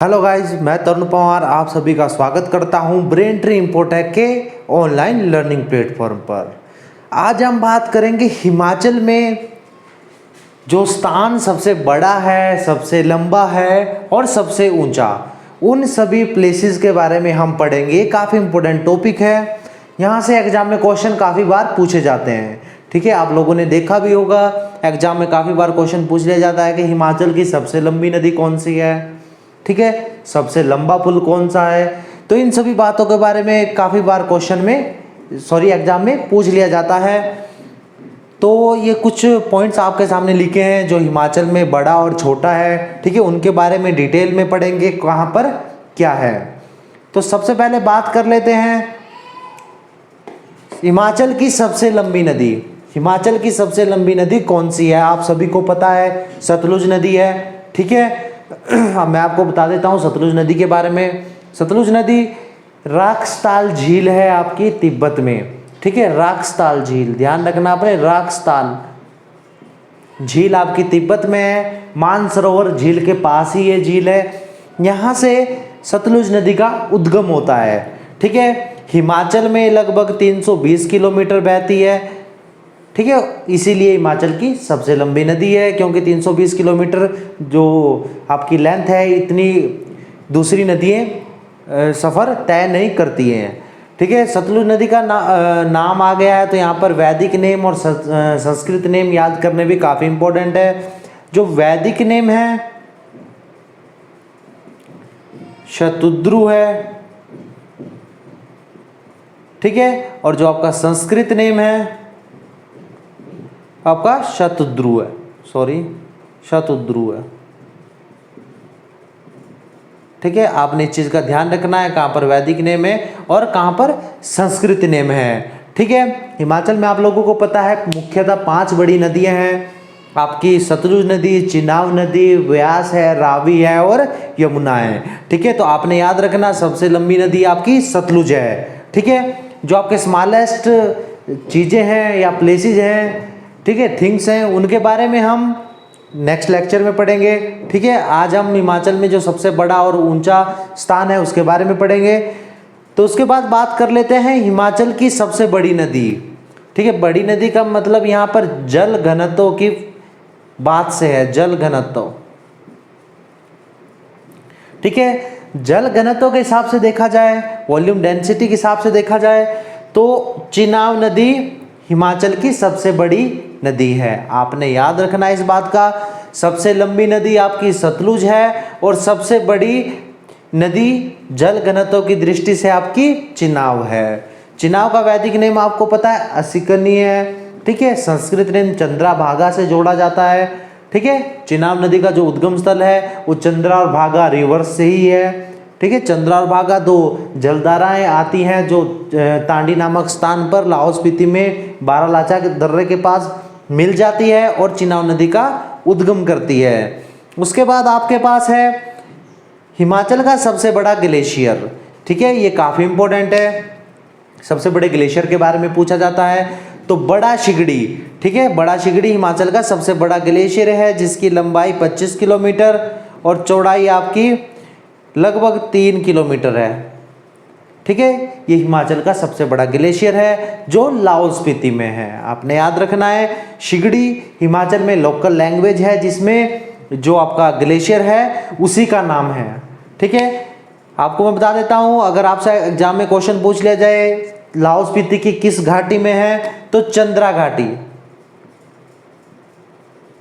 Hello guys, मैं तरुण पवार आप सभी का स्वागत करता हूं ब्रेन ट्री इन्फोटेक के ऑनलाइन लर्निंग प्लेटफॉर्म पर। आज हम बात करेंगे हिमाचल में जो स्थान सबसे बड़ा है, सबसे लंबा है और सबसे ऊंचा, उन सभी प्लेसेस के बारे में हम पढ़ेंगे। काफ़ी इंपॉर्टेंट टॉपिक है, यहाँ से एग्जाम में क्वेश्चन काफ़ी बार पूछे जाते हैं। ठीक है, आप लोगों ने देखा भी होगा एग्जाम में काफ़ी बार क्वेश्चन पूछ लिया जाता है कि हिमाचल की सबसे लंबी नदी कौन सी है, ठीक है, सबसे लंबा पुल कौन सा है। तो इन सभी बातों के बारे में काफ़ी बार क्वेश्चन में एग्जाम में पूछ लिया जाता है। तो ये कुछ पॉइंट्स आपके सामने लिखे हैं जो हिमाचल में बड़ा और छोटा है, ठीक है, उनके बारे में डिटेल में पढ़ेंगे कहाँ पर क्या है। तो सबसे पहले बात कर लेते हैं हिमाचल की सबसे लंबी नदी। हिमाचल की सबसे लंबी नदी कौन सी है? आप सभी को पता है, सतलुज नदी है। ठीक है, अब मैं आपको बता देता हूँ सतलुज नदी के बारे में। सतलुज नदी राक्सताल झील है आपकी तिब्बत में। ठीक है, राक्सताल झील, ध्यान रखना आपने, राक्सताल झील आपकी तिब्बत में है। मानसरोवर झील के पास ही ये झील है। यहाँ से सतलुज नदी का उद्गम होता है। ठीक है, हिमाचल में लगभग 320 किलोमीटर बहती है। ठीक है, इसीलिए हिमाचल की सबसे लंबी नदी है, क्योंकि 320 किलोमीटर जो आपकी लेंथ है, इतनी दूसरी नदियाँ सफ़र तय नहीं करती हैं। ठीक है, सतलुज नदी का नाम आ गया है तो यहाँ पर वैदिक नेम और संस्कृत नेम याद करने भी काफ़ी इम्पोर्टेंट है। जो वैदिक नेम है शतुद्रु है, ठीक है, और जो आपका संस्कृत नेम है आपका शतुद्रु है, शतुद्रु है। ठीक है, आपने इस चीज़ का ध्यान रखना है, कहाँ पर वैदिक नेम है और कहाँ पर संस्कृत नेम है। ठीक है, हिमाचल में आप लोगों को पता है मुख्यतः 5 बड़ी नदियां हैं आपकी, सतलुज नदी, चिनाब नदी, व्यास है, रावी है और यमुना है। ठीक है, तो आपने याद रखना सबसे लंबी नदी आपकी सतलुज है। ठीक है, जो आपके स्मॉलेस्ट चीज़ें हैं या प्लेसेस हैं, ठीक है, थिंग्स हैं, उनके बारे में हम नेक्स्ट लेक्चर में पढ़ेंगे। ठीक है, आज हम हिमाचल में जो सबसे बड़ा और ऊंचा स्थान है उसके बारे में पढ़ेंगे। तो उसके बाद बात कर लेते हैं हिमाचल की सबसे बड़ी नदी। ठीक है, बड़ी नदी का मतलब यहाँ पर जल घनत्व की बात से है, जल घनत्व। ठीक है, जल घनत्व के हिसाब से देखा जाए, वॉल्यूम डेंसिटी के हिसाब से देखा जाए तो चिनाब नदी हिमाचल की सबसे बड़ी नदी है। आपने याद रखना है इस बात का, सबसे लंबी नदी आपकी सतलुज है और सबसे बड़ी नदी जल घनत्व की दृष्टि से आपकी चिनाब है। चिनाब का वैदिक नेम आपको पता है असिकनी है। ठीक है, संस्कृत नेम चंद्राभागा से जोड़ा जाता है। ठीक है, चिनाब नदी का जो उद्गम स्थल है वो चंद्रा और भागा रिवर्स से ही है। ठीक है, चंद्रा और भागा 2 जलधाराएं आती हैं जो तांडी नामक स्थान पर लाहौल स्पीति में बारालाचा के दर्रे के पास मिल जाती है और चिनाब नदी का उद्गम करती है। उसके बाद आपके पास है हिमाचल का सबसे बड़ा ग्लेशियर। ठीक है, ये काफ़ी इंपॉर्टेंट है, सबसे बड़े ग्लेशियर के बारे में पूछा जाता है तो बड़ा शिगड़ी। ठीक है, बड़ा शिगड़ी हिमाचल का सबसे बड़ा ग्लेशियर है जिसकी लंबाई 25 किलोमीटर और चौड़ाई आपकी लगभग 3 किलोमीटर है। ठीक है, ये हिमाचल का सबसे बड़ा ग्लेशियर है जो लाहौल स्पीति में है। आपने याद रखना है, शिगड़ी हिमाचल में लोकल लैंग्वेज है जिसमें जो आपका ग्लेशियर है उसी का नाम है। ठीक है, आपको मैं बता देता हूँ, अगर आपसे एग्जाम में क्वेश्चन पूछ लिया जाए लाहौल स्पीति की किस घाटी में है तो चंद्रा घाटी,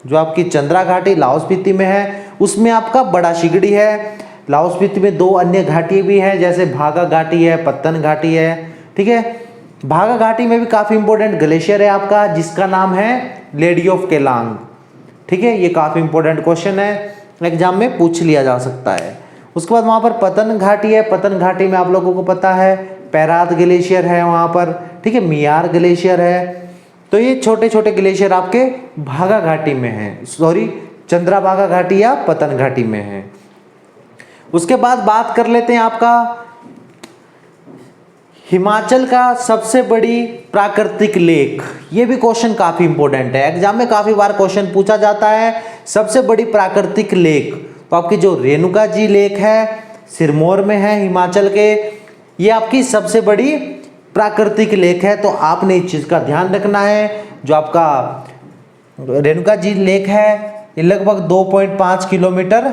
जो आपकी चंद्रा घाटी लाहौल स्पीति में है उसमें आपका बड़ा शिगड़ी है। लाहौल स्पीति में 2 अन्य घाटी भी हैं, जैसे भागा घाटी है, पत्तन घाटी है। ठीक है, भागा घाटी में भी काफ़ी इंपॉर्टेंट ग्लेशियर है आपका जिसका नाम है लेडी ऑफ केलांग। ठीक है, ये काफ़ी इंपॉर्टेंट क्वेश्चन है, एग्जाम में पूछ लिया जा सकता है। उसके बाद वहाँ पर पतन घाटी है। पतन घाटी में आप लोगों को पता है पैरात ग्लेशियर है वहाँ पर। ठीक है, मियार ग्लेशियर है। तो ये छोटे छोटे ग्लेशियर आपके भागा घाटी में हैं, चंद्राभागा घाटी या पतन घाटी में है। उसके बाद बात कर लेते हैं आपका हिमाचल का सबसे बड़ी प्राकृतिक लेक। ये भी क्वेश्चन काफ़ी इंपॉर्टेंट है, एग्जाम में काफ़ी बार क्वेश्चन पूछा जाता है, सबसे बड़ी प्राकृतिक लेक तो आपकी जो रेणुका जी लेक है सिरमौर में है हिमाचल के, ये आपकी सबसे बड़ी प्राकृतिक लेक है। तो आपने इस चीज़ का ध्यान रखना है, जो आपका रेणुका जी लेक है ये लगभग 2.5 किलोमीटर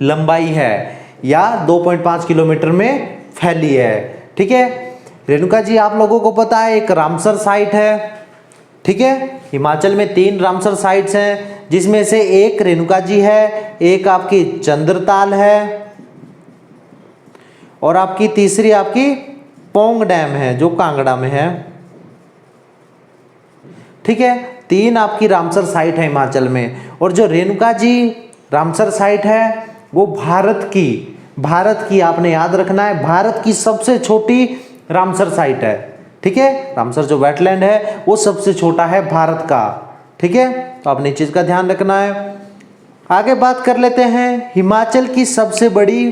लंबाई है या 2.5 किलोमीटर में फैली है। ठीक है, रेणुका जी आप लोगों को पता है एक रामसर साइट है। ठीक है, हिमाचल में 3 रामसर साइट्स हैं, जिसमें से एक रेणुका जी है, एक आपकी चंद्रताल है और आपकी तीसरी आपकी पोंग डैम है जो कांगड़ा में है। ठीक है, 3 आपकी रामसर साइट है हिमाचल में। और जो रेणुका जी रामसर साइट है वो भारत की आपने याद रखना है, भारत की सबसे छोटी रामसर साइट है। ठीक है, रामसर जो वेटलैंड है वो सबसे छोटा है भारत का। ठीक है, तो आपने इस चीज का ध्यान रखना है। आगे बात कर लेते हैं, हिमाचल की सबसे बड़ी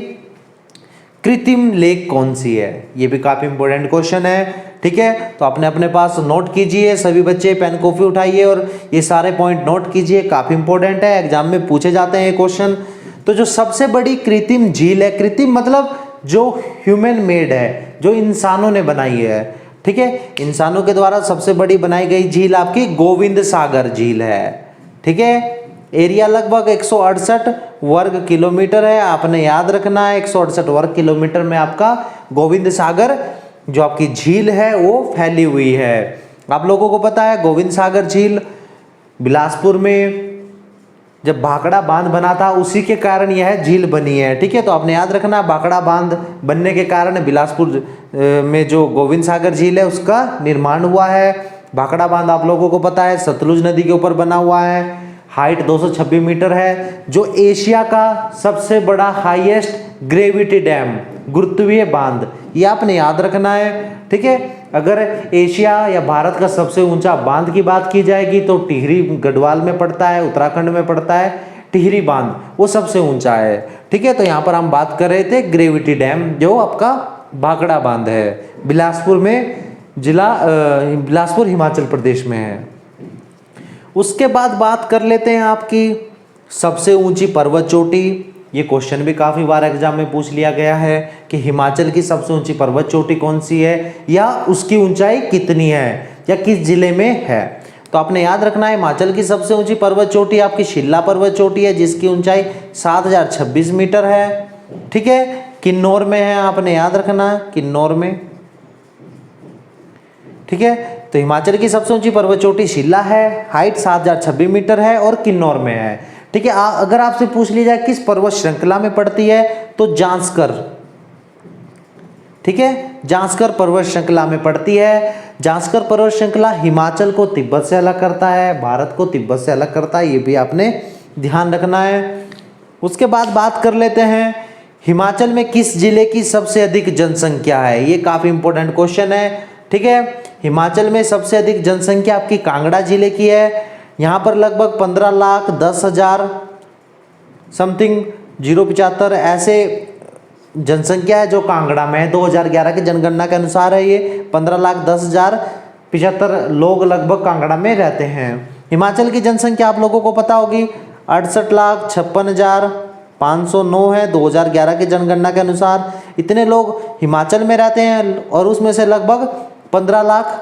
कृत्रिम लेक कौन सी है? ये भी काफी इंपॉर्टेंट क्वेश्चन है। ठीक है, तो आपने अपने पास नोट कीजिए, सभी बच्चे पेन कॉपी उठाइए और ये सारे पॉइंट नोट कीजिए, काफी इंपॉर्टेंट है, एग्जाम में पूछे जाते हैं ये क्वेश्चन। तो जो सबसे बड़ी कृत्रिम झील है, कृत्रिम मतलब जो ह्यूमन मेड है, जो इंसानों ने बनाई है। ठीक है, इंसानों के द्वारा सबसे बड़ी बनाई गई झील आपकी गोविंद सागर झील है। ठीक है, एरिया लगभग 168 वर्ग किलोमीटर है, आपने याद रखना है 168 वर्ग किलोमीटर में आपका गोविंद सागर जो आपकी झील है वो फैली हुई है। आप लोगों को पता है गोविंद सागर झील बिलासपुर में जब भाखड़ा बांध बना था उसी के कारण यह झील बनी है। ठीक है, तो आपने याद रखना भाखड़ा बांध बनने के कारण बिलासपुर में जो गोविंद सागर झील है उसका निर्माण हुआ है। भाखड़ा बांध आप लोगों को पता है सतलुज नदी के ऊपर बना हुआ है, हाइट 226 मीटर है, जो एशिया का सबसे बड़ा हाईएस्ट ग्रेविटी डैम गुरुत्वीय बांध, ये आपने याद रखना है। ठीक है, अगर एशिया या भारत का सबसे ऊंचा बांध की बात की जाएगी तो टिहरी गढ़वाल में पड़ता है, उत्तराखंड में पड़ता है टिहरी बांध, वो सबसे ऊंचा है। ठीक है, तो यहाँ पर हम बात कर रहे थे ग्रेविटी डैम जो आपका भाखड़ा बांध है, बिलासपुर में बिलासपुर हिमाचल प्रदेश में है। उसके बाद बात कर लेते हैं आपकी सबसे ऊंची पर्वत चोटी। ये क्वेश्चन भी काफ़ी बार एग्जाम में पूछ लिया गया है कि हिमाचल की सबसे ऊंची पर्वत चोटी कौन सी है या उसकी ऊंचाई कितनी है या किस जिले में है। तो आपने याद रखना है हिमाचल की सबसे ऊंची पर्वत चोटी आपकी शिल्ला पर्वत चोटी है, जिसकी ऊंचाई 7026 मीटर है। ठीक है, किन्नौर में है, आपने याद रखना है किन्नौर में। ठीक है, तो हिमाचल की सबसे ऊंची पर्वत चोटी शिल्ला है, हाइट 7026 मीटर है और किन्नौर में है। ठीक है, अगर आपसे पूछ लिया जाए किस पर्वत श्रृंखला में पड़ती है तो जांस्कर। ठीक है, जांस्कर पर्वत श्रृंखला में पड़ती है। जांस्कर पर्वत श्रृंखला हिमाचल को तिब्बत से अलग करता है, भारत को तिब्बत से अलग करता है, ये भी आपने ध्यान रखना है। उसके बाद बात कर लेते हैं हिमाचल में किस जिले की सबसे अधिक जनसंख्या है। ये काफी इंपॉर्टेंट क्वेश्चन है। ठीक है, हिमाचल में सबसे अधिक जनसंख्या आपकी कांगड़ा जिले की है। यहाँ पर लगभग 15,10,000 समथिंग 075 ऐसे जनसंख्या है जो कांगड़ा में है। 2011 की जनगणना के अनुसार है ये 15,10,075 लोग लगभग कांगड़ा में रहते हैं। हिमाचल की जनसंख्या आप लोगों को पता होगी 68,56,509 है 2011 की जनगणना के अनुसार। इतने लोग हिमाचल में रहते हैं और उसमें से लगभग 15 लाख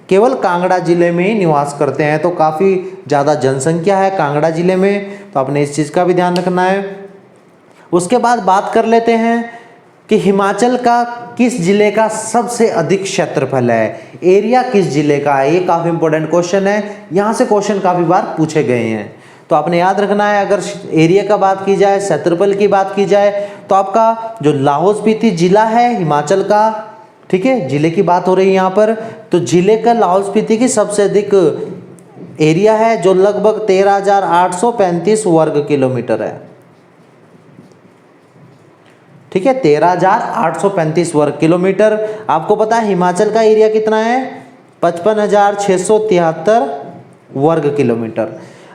केवल कांगड़ा जिले में ही निवास करते हैं। तो काफ़ी ज़्यादा जनसंख्या है कांगड़ा जिले में, तो आपने इस चीज़ का भी ध्यान रखना है। उसके बाद बात कर लेते हैं कि हिमाचल का किस जिले का सबसे अधिक क्षेत्रफल है, एरिया किस जिले का है। ये काफ़ी इंपॉर्टेंट क्वेश्चन है, यहाँ से क्वेश्चन काफ़ी बार पूछे गए हैं। तो आपने याद रखना है अगर एरिया का बात की जाए, क्षेत्रफल की बात की जाए तो आपका जो लाहौल स्पीति जिला है हिमाचल का, ठीक है, जिले की बात हो रही है यहाँ पर, तो जिले का लाहौल स्पीति की सबसे अधिक एरिया है जो लगभग 13,835 वर्ग किलोमीटर है। ठीक है, 13,835 वर्ग किलोमीटर। आपको पता है हिमाचल का एरिया कितना है, 55,673 वर्ग किलोमीटर।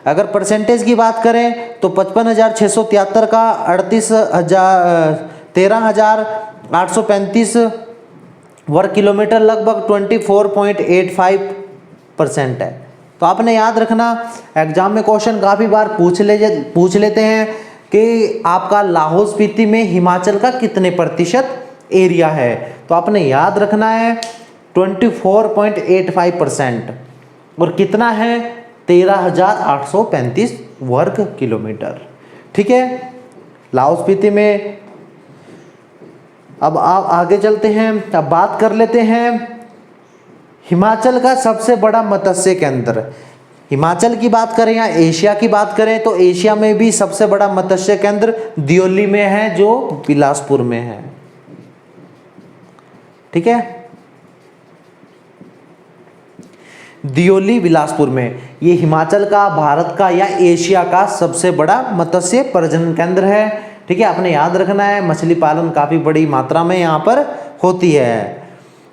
अगर परसेंटेज की बात करें तो 55,673 का 13,835 वर्ग किलोमीटर लगभग 24.85% है। तो आपने याद रखना एग्जाम में क्वेश्चन काफ़ी बार पूछ लेते हैं कि आपका लाहौल स्पीति में हिमाचल का कितने प्रतिशत एरिया है, तो आपने याद रखना है 24.85%। और कितना है 13,835 वर्ग किलोमीटर। ठीक है, लाहौल स्पीति में। अब आप आगे चलते हैं, अब बात कर लेते हैं हिमाचल का सबसे बड़ा मत्स्य केंद्र। हिमाचल की बात करें या एशिया की बात करें तो एशिया में भी सबसे बड़ा मत्स्य केंद्र दियोली में है, जो बिलासपुर में है। ठीक है, दियोली बिलासपुर में। ये हिमाचल का, भारत का या एशिया का सबसे बड़ा मत्स्य प्रजनन केंद्र है। ठीक है, आपने याद रखना है, मछली पालन काफ़ी बड़ी मात्रा में यहाँ पर होती है।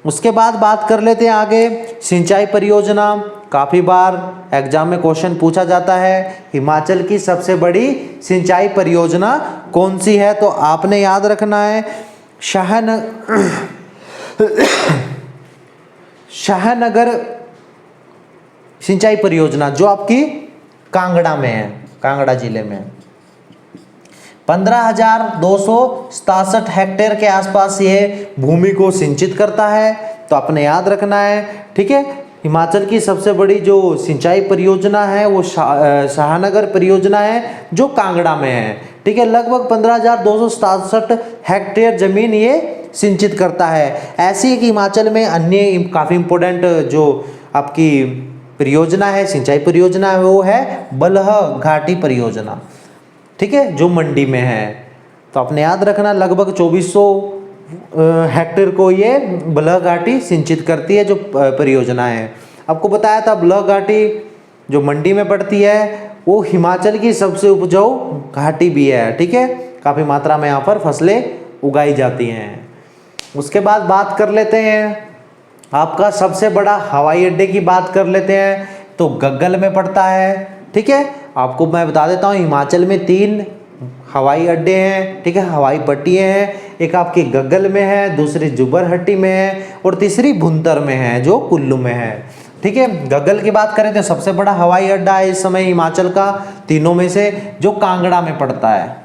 उसके बाद बात कर लेते हैं आगे सिंचाई परियोजना। काफ़ी बार एग्जाम में क्वेश्चन पूछा जाता है हिमाचल की सबसे बड़ी सिंचाई परियोजना कौन सी है, तो आपने याद रखना है शाहनगर सिंचाई परियोजना, जो आपकी कांगड़ा में है, कांगड़ा जिले में। 15,267 हेक्टेयर के आसपास ये भूमि को सिंचित करता है, तो आपने याद रखना है। ठीक है, हिमाचल की सबसे बड़ी जो सिंचाई परियोजना है वो शाहनगर परियोजना है, जो कांगड़ा में है। ठीक है, लगभग 15,267 हेक्टेयर जमीन ये सिंचित करता है। ऐसी एक हिमाचल में अन्य काफ़ी इंपॉर्टेंट जो आपकी परियोजना है, सिंचाई परियोजना है, वो है बलह घाटी परियोजना। ठीक है, जो मंडी में है। तो आपने याद रखना लगभग 2400 हेक्टेयर को ये बलह घाटी सिंचित करती है, जो परियोजना है। आपको बताया था बलह घाटी जो मंडी में पड़ती है वो हिमाचल की सबसे उपजाऊ घाटी भी है। ठीक है, काफ़ी मात्रा में यहाँ पर फसलें उगाई जाती हैं। उसके बाद बात कर लेते हैं आपका सबसे बड़ा हवाई अड्डे की बात कर लेते हैं, तो गग्गल में पड़ता है। ठीक है, आपको मैं बता देता हूँ हिमाचल में 3 हवाई अड्डे हैं। ठीक है, हवाई पट्टियाँ हैं, एक आपकी गग्गल में है, दूसरी जुब्बरहट्टी में है और तीसरी भुंतर में है, जो कुल्लू में है। ठीक है, गग्गल की बात करें तो सबसे बड़ा हवाई अड्डा है इस समय हिमाचल का तीनों में से, जो कांगड़ा में पड़ता है।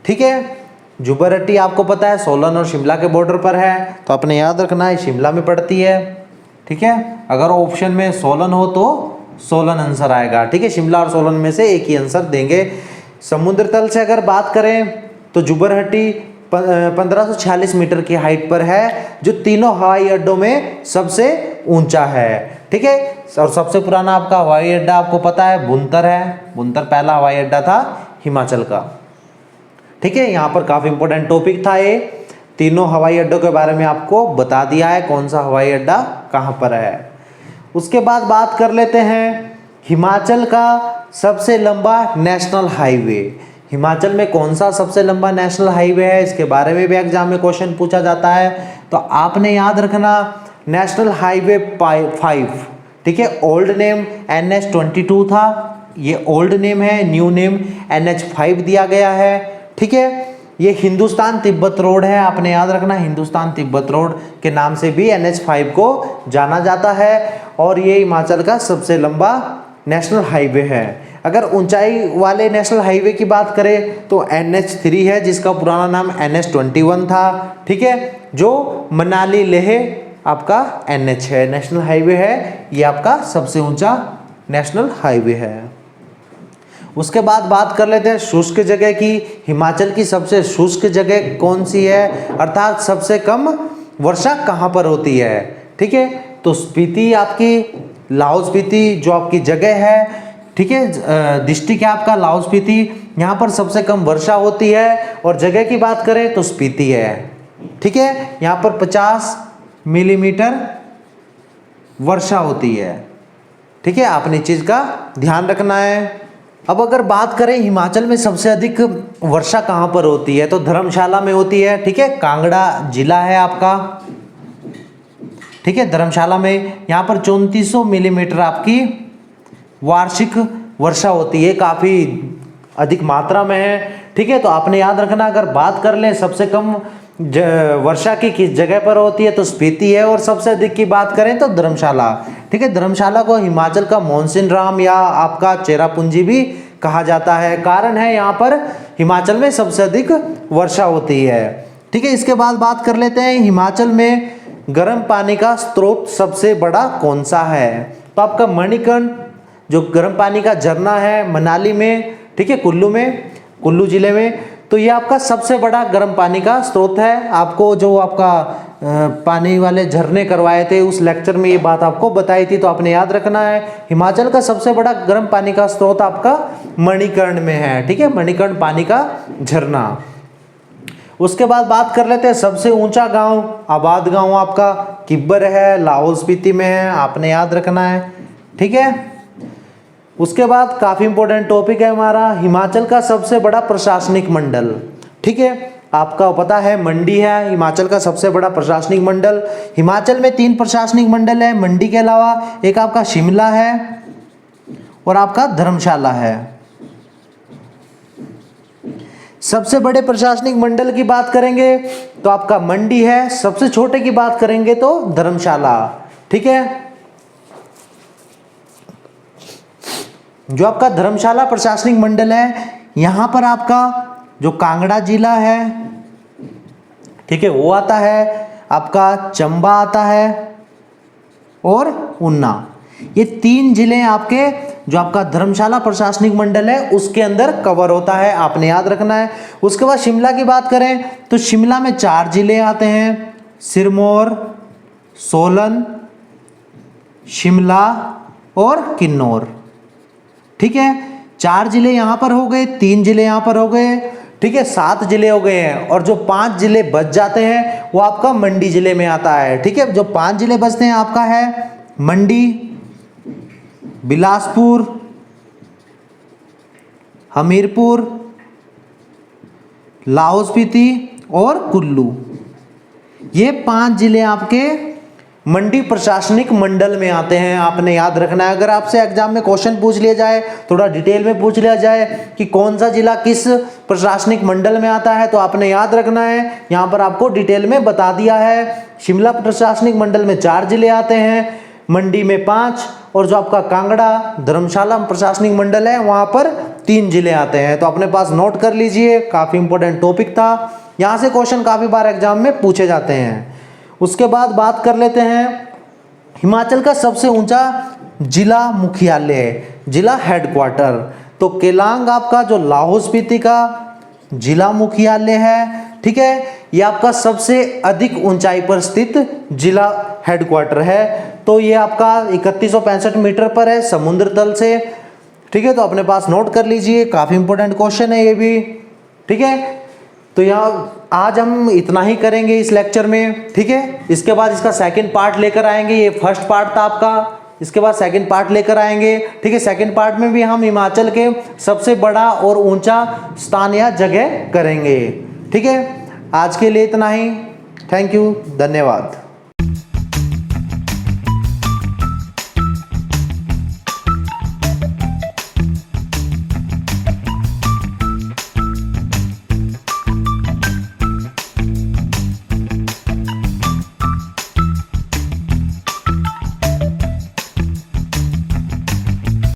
ठीक है, जुब्बरहट्टी आपको पता है सोलन और शिमला के बॉर्डर पर है, तो आपने याद रखना है शिमला में पड़ती है। ठीक है, अगर ऑप्शन में सोलन हो तो सोलन आंसर आएगा। ठीक है, शिमला और सोलन में से एक ही आंसर देंगे। समुद्र तल से अगर बात करें तो जुब्बरहट्टी 1546 मीटर की हाइट पर है, जो तीनों हवाई अड्डों में सबसे ऊंचा है। ठीक है, और सबसे पुराना आपका हवाई अड्डा आपको पता है भुंतर है। भुंतर पहला हवाई अड्डा था हिमाचल का। ठीक है, यहाँ पर काफ़ी इंपॉर्टेंट टॉपिक था ये। तीनों हवाई अड्डों के बारे में आपको बता दिया है कौन सा हवाई अड्डा कहाँ पर है। उसके बाद बात कर लेते हैं हिमाचल का सबसे लंबा नेशनल हाईवे। हिमाचल में कौन सा सबसे लंबा नेशनल हाईवे है, इसके बारे में भी एग्जाम में क्वेश्चन पूछा जाता है, तो आपने याद रखना नेशनल हाईवे 5। ठीक है, ओल्ड नेम NH22 था, ये ओल्ड नेम है, न्यू नेम NH5 दिया गया है। ठीक है, ये हिंदुस्तान तिब्बत रोड है, आपने याद रखना हिंदुस्तान तिब्बत रोड के नाम से भी NH5 को जाना जाता है, और ये हिमाचल का सबसे लंबा नेशनल हाईवे है। अगर ऊंचाई वाले नेशनल हाईवे की बात करें तो NH3 है, जिसका पुराना नाम NH21 था। ठीक है, जो मनाली लेह आपका NH है, नेशनल हाईवे है, ये आपका सबसे ऊंचा नेशनल हाईवे है। उसके बाद बात कर लेते हैं शुष्क जगह की। हिमाचल की सबसे शुष्क जगह कौन सी है, अर्थात सबसे कम वर्षा कहाँ पर होती है। ठीक है, तो स्पीति आपकी, लाहौल स्पीति जो आपकी जगह है, ठीक है, डिस्ट्रिक्ट है आपका लाहौल स्पीति, यहाँ पर सबसे कम वर्षा होती है। और जगह की बात करें तो स्पीति है। ठीक है, यहाँ पर 50 मिलीमीटर वर्षा होती है। ठीक है, आपने चीज़ का ध्यान रखना है। अब अगर बात करें हिमाचल में सबसे अधिक वर्षा कहाँ पर होती है, तो धर्मशाला में होती है। ठीक है, कांगड़ा जिला है आपका। ठीक है, धर्मशाला में यहाँ पर 3400 मिलीमीटर आपकी वार्षिक वर्षा होती है, काफ़ी अधिक मात्रा में है। ठीक है, तो आपने याद रखना अगर बात कर लें सबसे कम वर्षा की किस जगह पर होती है तो स्पीति है, और सबसे अधिक की बात करें तो धर्मशाला। ठीक है, धर्मशाला को हिमाचल का मॉनसून राम या आपका चेरापूंजी भी कहा जाता है। कारण है यहाँ पर हिमाचल में सबसे अधिक वर्षा होती है। ठीक है, इसके बाद बात कर लेते हैं हिमाचल में गर्म पानी का स्रोत सबसे बड़ा कौन सा है। तो आपका मणिकर्ण जो गर्म पानी का झरना है मनाली में, ठीक है, कुल्लू जिले में, तो ये आपका सबसे बड़ा गर्म पानी का स्रोत है। आपको जो आपका पानी वाले झरने करवाए थे उस लेक्चर में ये बात आपको बताई थी, तो आपने याद रखना है। हिमाचल का सबसे बड़ा गर्म पानी का स्रोत आपका मणिकर्ण में है। ठीक है, मणिकर्ण पानी का झरना। उसके बाद बात कर लेते हैं सबसे ऊंचा गांव, आबाद गांव आपका किब्बर है, लाहौल स्पीति में है, आपने याद रखना है। ठीक है, उसके बाद काफी इंपॉर्टेंट टॉपिक है हमारा हिमाचल का सबसे बड़ा प्रशासनिक मंडल। ठीक है, आपका पता है मंडी है हिमाचल का सबसे बड़ा प्रशासनिक मंडल। हिमाचल में 3 प्रशासनिक मंडल है मंडी के अलावा, एक आपका शिमला है और आपका धर्मशाला है। सबसे बड़े प्रशासनिक मंडल की बात करेंगे तो आपका मंडी है, सबसे छोटे की बात करेंगे तो धर्मशाला। ठीक है, जो आपका धर्मशाला प्रशासनिक मंडल है यहां पर आपका जो कांगड़ा जिला है, ठीक है, वो आता है, आपका चंबा आता है और ऊना। ये 3 जिले आपके जो आपका धर्मशाला प्रशासनिक मंडल है उसके अंदर कवर होता है, आपने याद रखना है। उसके बाद शिमला की बात करें तो शिमला में 4 जिले आते हैं, सिरमौर, सोलन, शिमला और किन्नौर। ठीक है, 4 जिले यहां पर हो गए, 3 जिले यहां पर हो गए। ठीक है, 7 जिले हो गए हैं और जो 5 जिले बच जाते हैं वो आपका मंडी जिले में आता है। ठीक है, जो 5 जिले बचते हैं आपका है मंडी, बिलासपुर, हमीरपुर, लाहौल स्पीति और कुल्लू। ये 5 जिले आपके मंडी प्रशासनिक मंडल में आते हैं, आपने याद रखना है। अगर आपसे एग्जाम में क्वेश्चन पूछ लिया जाए, थोड़ा डिटेल में पूछ लिया जाए कि कौन सा जिला किस प्रशासनिक मंडल में आता है, तो आपने याद रखना है। यहाँ पर आपको डिटेल में बता दिया है। शिमला प्रशासनिक मंडल में 4 जिले आते हैं, मंडी में 5, और जो आपका कांगड़ा धर्मशाला प्रशासनिक मंडल है वहाँ पर 3 जिले आते हैं। तो अपने पास नोट कर लीजिए, काफ़ी इंपॉर्टेंट टॉपिक था, यहाँ से क्वेश्चन काफ़ी बार एग्जाम में पूछे जाते हैं। उसके बाद बात कर लेते हैं हिमाचल का सबसे ऊंचा जिला मुख्यालय, जिला हेडक्वार्टर। तो केलांग आपका जो लाहौल स्पीति का जिला मुख्यालय है, ठीक है, ये आपका सबसे अधिक ऊंचाई पर स्थित जिला हेडक्वार्टर है। तो ये आपका 3165 मीटर पर है समुद्र तल से। ठीक है, तो अपने पास नोट कर लीजिए, काफ़ी इंपॉर्टेंट क्वेश्चन है ये भी। ठीक है, तो यहाँ आज हम इतना ही करेंगे इस लेक्चर में। ठीक है, इसके बाद इसका सेकंड पार्ट लेकर आएंगे। ये फर्स्ट पार्ट था आपका, इसके बाद सेकंड पार्ट लेकर आएंगे। ठीक है, सेकंड पार्ट में भी हम हिमाचल के सबसे बड़ा और ऊंचा स्थान या जगह करेंगे। ठीक है, आज के लिए इतना ही। थैंक यू, धन्यवाद।